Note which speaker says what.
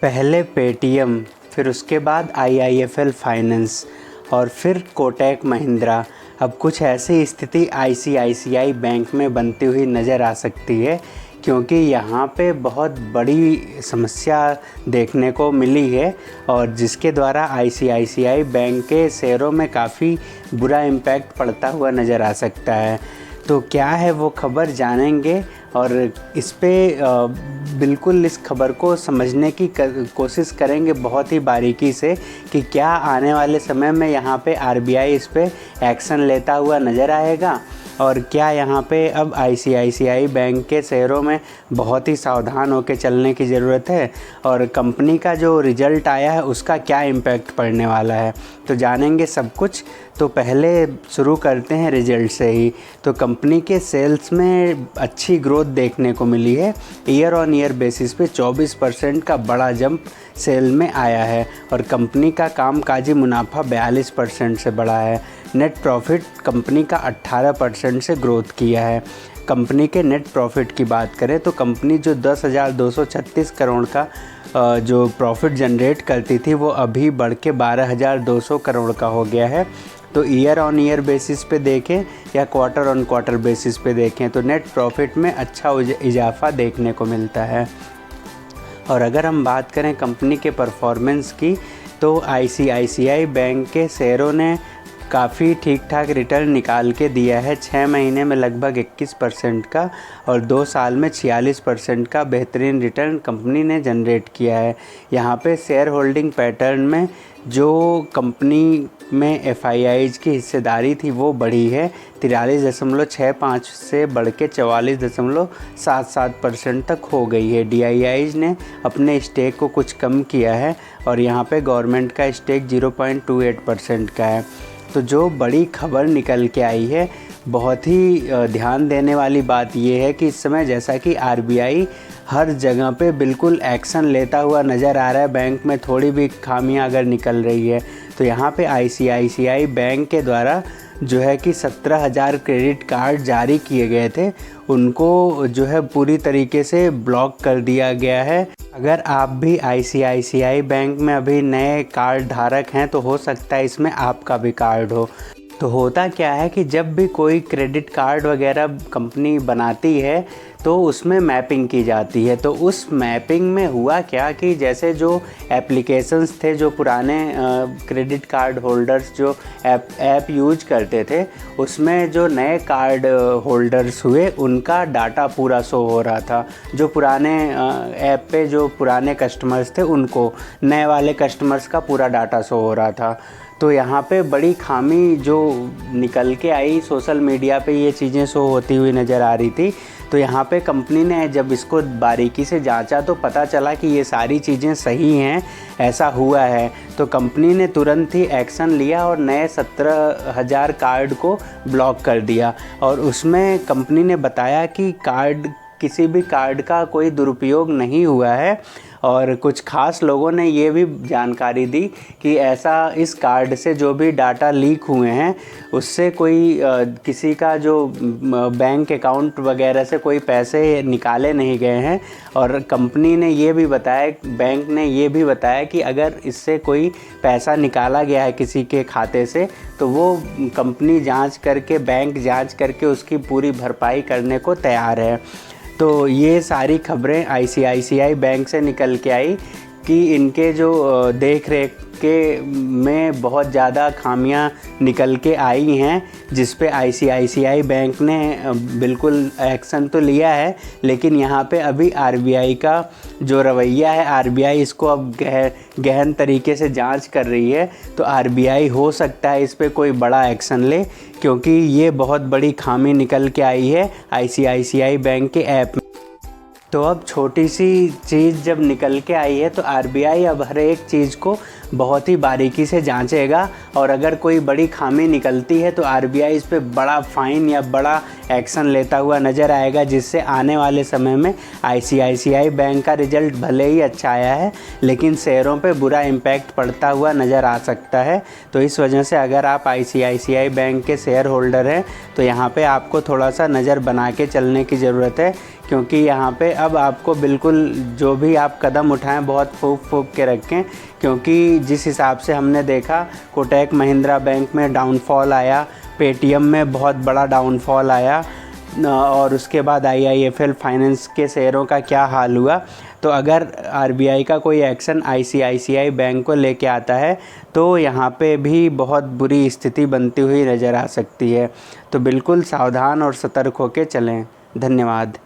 Speaker 1: पहले पेटीएम, फिर उसके बाद आईआईएफएल फाइनेंस और फिर कोटक महिंद्रा। अब कुछ ऐसी स्थिति आईसीआईसीआई बैंक में बनती हुई नज़र आ सकती है, क्योंकि यहाँ पे बहुत बड़ी समस्या देखने को मिली है और जिसके द्वारा आईसीआईसीआई बैंक के शेयरों में काफ़ी बुरा इम्पैक्ट पड़ता हुआ नज़र आ सकता है। तो क्या है वो खबर जानेंगे और इस पे बिल्कुल इस खबर को समझने की कोशिश करेंगे बहुत ही बारीकी से कि क्या आने वाले समय में यहाँ पे आरबीआई इस पे एक्शन लेता हुआ नज़र आएगा और क्या यहाँ पे अब आईसीआईसीआई बैंक के शेयरों में बहुत ही सावधान होकर चलने की ज़रूरत है और कंपनी का जो रिज़ल्ट आया है उसका क्या इम्पैक्ट पड़ने वाला है। तो जानेंगे सब कुछ। तो पहले शुरू करते हैं रिज़ल्ट से ही। तो कंपनी के सेल्स में अच्छी ग्रोथ देखने को मिली है। ईयर ऑन ईयर बेसिस पे 24% का बड़ा जंप सेल में आया है और कंपनी का कामकाजी मुनाफा 42% से बढ़ा है। नेट प्रॉफिट कंपनी का 18% से ग्रोथ किया है। कंपनी के नेट प्रॉफिट की बात करें तो कंपनी जो 10,236 करोड़ का जो प्रॉफिट जनरेट करती थी वो अभी बढ़ के 12,200 करोड़ का हो गया है। तो ईयर ऑन ईयर बेसिस पे देखें या क्वार्टर ऑन क्वार्टर बेसिस पे देखें तो नेट प्रॉफिट में अच्छा इजाफा देखने को मिलता है। और अगर हम बात करें कंपनी के परफॉर्मेंस की तो आईसीआईसीआई बैंक के शेयरों ने काफ़ी ठीक ठाक रिटर्न निकाल के दिया है। 6 महीने में लगभग 21% का और 2 साल में 46% का बेहतरीन रिटर्न कंपनी ने जनरेट किया है। यहाँ पे शेयर होल्डिंग पैटर्न में जो कंपनी में एफआईआईज की हिस्सेदारी थी वो बढ़ी है 43.65 से बढ़ के 44.77% तक हो गई है। डीआईआईज ने अपने स्टेक को कुछ कम किया है और यहाँ पे गवर्नमेंट का स्टेक 0.28% का है। तो जो बड़ी खबर निकल के आई है, बहुत ही ध्यान देने वाली बात यह है कि इस समय जैसा कि आरबीआई हर जगह पे बिल्कुल एक्शन लेता हुआ नज़र आ रहा है, बैंक में थोड़ी भी खामियां अगर निकल रही है तो यहाँ पे आईसीआईसीआई बैंक के द्वारा जो है कि 17,000 क्रेडिट कार्ड जारी किए गए थे, उनको जो है पूरी तरीके से ब्लॉक कर दिया गया है। अगर आप भी आईसीआईसीआई बैंक में अभी नए कार्ड धारक हैं तो हो सकता है इसमें आपका भी कार्ड हो। तो होता क्या है कि जब भी कोई क्रेडिट कार्ड वगैरह कंपनी बनाती है तो उसमें मैपिंग की जाती है। तो उस मैपिंग में हुआ क्या कि जैसे जो एप्लीकेशंस थे, जो पुराने क्रेडिट कार्ड होल्डर्स जो ऐप यूज करते थे, उसमें जो नए कार्ड होल्डर्स हुए उनका डाटा पूरा शो हो रहा था। जो पुराने ऐप पे जो पुराने कस्टमर्स थे उनको, नए वाले कस्टमर्स का पूरा डाटा शो हो रहा था। तो यहाँ पे बड़ी खामी जो निकल के आई, सोशल मीडिया पे ये चीज़ें शो होती हुई नज़र आ रही थी। तो यहाँ पे कंपनी ने जब इसको बारीकी से जांचा तो पता चला कि ये सारी चीज़ें सही हैं, ऐसा हुआ है। तो कंपनी ने तुरंत ही एक्शन लिया और नए 17,000 कार्ड को ब्लॉक कर दिया और उसमें कंपनी ने बताया कि किसी भी कार्ड का कोई दुरुपयोग नहीं हुआ है और कुछ खास लोगों ने ये भी जानकारी दी कि ऐसा इस कार्ड से जो भी डाटा लीक हुए हैं उससे कोई किसी का जो बैंक अकाउंट वगैरह से कोई पैसे निकाले नहीं गए हैं। और कंपनी ने ये भी बताया, बैंक ने ये भी बताया कि अगर इससे कोई पैसा निकाला गया है किसी के खाते से तो वो कंपनी जांच करके, बैंक जांच करके उसकी पूरी भरपाई करने को तैयार है। तो ये सारी खबरें आईसीआईसीआई बैंक से निकल के आई कि इनके जो देख रेख के में बहुत ज़्यादा खामियां निकल के आई हैं, जिस पे आईसीआईसीआई बैंक ने बिल्कुल एक्शन तो लिया है, लेकिन यहाँ पे अभी आरबीआई का जो रवैया है, आरबीआई इसको अब गहन तरीके से जांच कर रही है। तो आरबीआई हो सकता है इस पे कोई बड़ा एक्शन ले, क्योंकि ये बहुत बड़ी खामी निकल के आई है आईसीआईसीआई बैंक के ऐप में। तो अब छोटी सी चीज़ जब निकल के आई है तो आरबीआई अब हर एक चीज़ को बहुत ही बारीकी से जांचेगा और अगर कोई बड़ी खामी निकलती है तो आरबीआई इस पे बड़ा फ़ाइन या बड़ा एक्शन लेता हुआ नज़र आएगा, जिससे आने वाले समय में आईसीआईसीआई बैंक का रिज़ल्ट भले ही अच्छा आया है लेकिन शेयरों पे बुरा इम्पैक्ट पड़ता हुआ नज़र आ सकता है। तो इस वजह से अगर आप आईसीआईसीआई बैंक के शेयर होल्डर हैं तो यहाँ पे आपको थोड़ा सा नज़र बना के चलने की ज़रूरत है, क्योंकि यहाँ पे अब आपको बिल्कुल जो भी आप कदम उठाएं बहुत फूँक के रखें, क्योंकि जिस हिसाब से हमने देखा कोटक महिंद्रा बैंक में डाउनफॉल आया, पेटीएम में बहुत बड़ा डाउनफॉल आया, और उसके बाद IIFL फाइनेंस के शेयरों का क्या हाल हुआ। तो अगर RBI का कोई एक्शन ICICI बैंक को लेके आता है तो यहाँ पे भी बहुत बुरी स्थिति बनती हुई नज़र आ सकती है। तो बिल्कुल सावधान और सतर्क होकर चलें। धन्यवाद।